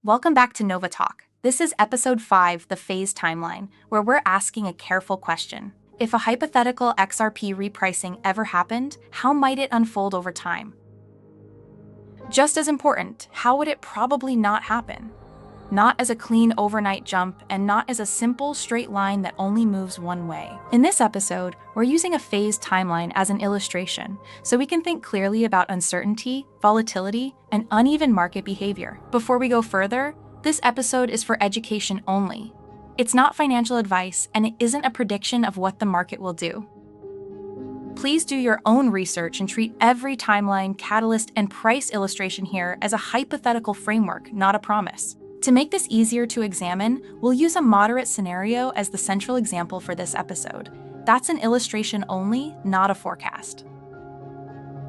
Welcome back to Nova Talk. This is episode 5, the phase timeline, where we're asking a careful question. If a hypothetical XRP repricing ever happened, how might it unfold over time? Just as important, how would it probably not happen? Not as a clean overnight jump, and not as a simple straight line that only moves one way. In this episode, we're using a phase timeline as an illustration, so we can think clearly about uncertainty, volatility, and uneven market behavior. Before we go further, this episode is for education only. It's not financial advice, and it isn't a prediction of what the market will do. Please do your own research and treat every timeline, catalyst, and price illustration here as a hypothetical framework, not a promise. To make this easier to examine, we'll use a moderate scenario as the central example for this episode. That's an illustration only, not a forecast.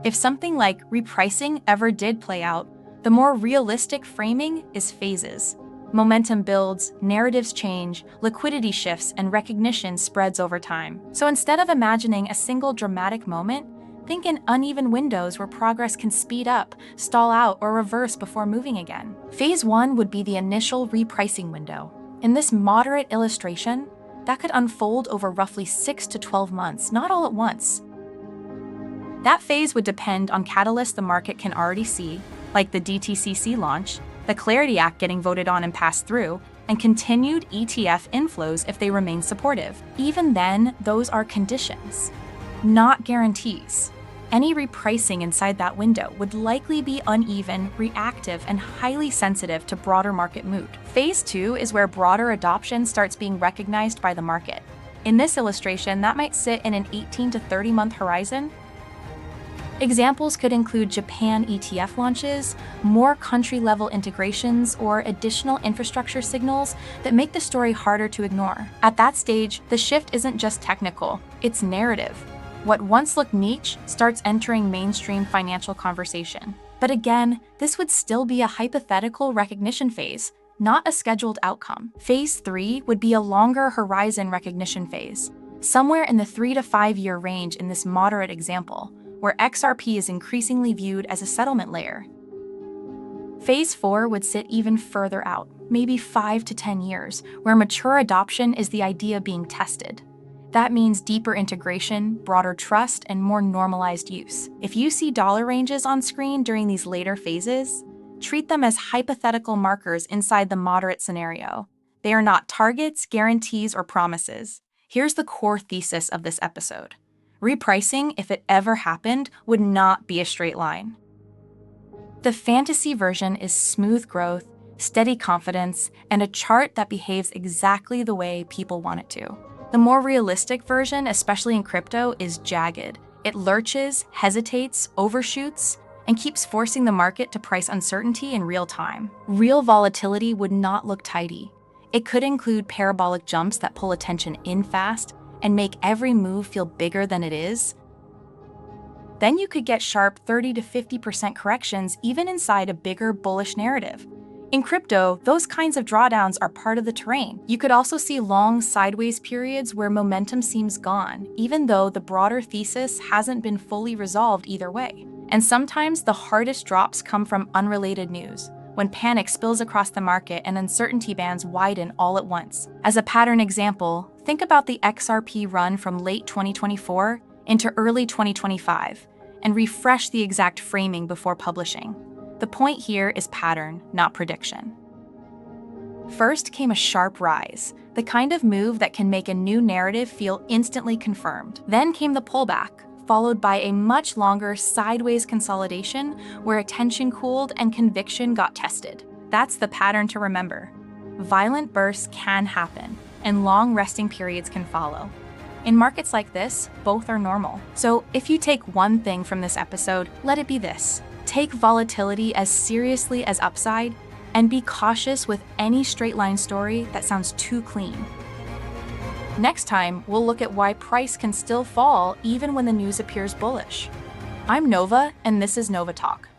If something like repricing ever did play out, the more realistic framing is phases. Momentum builds, narratives change, liquidity shifts, and recognition spreads over time. So instead of imagining a single dramatic moment, think in uneven windows where progress can speed up, stall out, or reverse before moving again. Phase 1 would be the initial repricing window. In this moderate illustration, that could unfold over roughly 6 to 12 months, not all at once. That phase would depend on catalysts the market can already see, like the DTCC launch, the Clarity Act getting voted on and passed through, and continued ETF inflows if they remain supportive. Even then, those are conditions, not guarantees. Any repricing inside that window would likely be uneven, reactive, and highly sensitive to broader market mood. Phase 2 is where broader adoption starts being recognized by the market. In this illustration, that might sit in an 18 to 30-month horizon. Examples could include Japan ETF launches, more country-level integrations, or additional infrastructure signals that make the story harder to ignore. At that stage, the shift isn't just technical, it's narrative. What once looked niche starts entering mainstream financial conversation. But again, this would still be a hypothetical recognition phase, not a scheduled outcome. Phase 3 would be a longer horizon recognition phase, somewhere in the 3 to 5 year range in this moderate example, where XRP is increasingly viewed as a settlement layer. Phase 4 would sit even further out, maybe 5 to 10 years, where mature adoption is the idea being tested. That means deeper integration, broader trust, and more normalized use. If you see dollar ranges on screen during these later phases, treat them as hypothetical markers inside the moderate scenario. They are not targets, guarantees, or promises. Here's the core thesis of this episode. Repricing, if it ever happened, would not be a straight line. The fantasy version is smooth growth, steady confidence, and a chart that behaves exactly the way people want it to. The more realistic version, especially in crypto, is jagged. It lurches, hesitates, overshoots, and keeps forcing the market to price uncertainty in real time. Real volatility would not look tidy. It could include parabolic jumps that pull attention in fast and make every move feel bigger than it is. Then you could get sharp 30 to 50% corrections even inside a bigger bullish narrative. In crypto, those kinds of drawdowns are part of the terrain. You could also see long sideways periods where momentum seems gone, even though the broader thesis hasn't been fully resolved either way. And sometimes the hardest drops come from unrelated news, when panic spills across the market and uncertainty bands widen all at once. As a pattern example, think about the XRP run from late 2024 into early 2025, and refresh the exact framing before publishing. The point here is pattern, not prediction. First came a sharp rise, the kind of move that can make a new narrative feel instantly confirmed. Then came the pullback, followed by a much longer sideways consolidation where attention cooled and conviction got tested. That's the pattern to remember. Violent bursts can happen, and long resting periods can follow. In markets like this, both are normal. So if you take one thing from this episode, let it be this. Take volatility as seriously as upside, and be cautious with any straight line story that sounds too clean. Next time, we'll look at why price can still fall even when the news appears bullish. I'm Nova, and this is Nova Talk.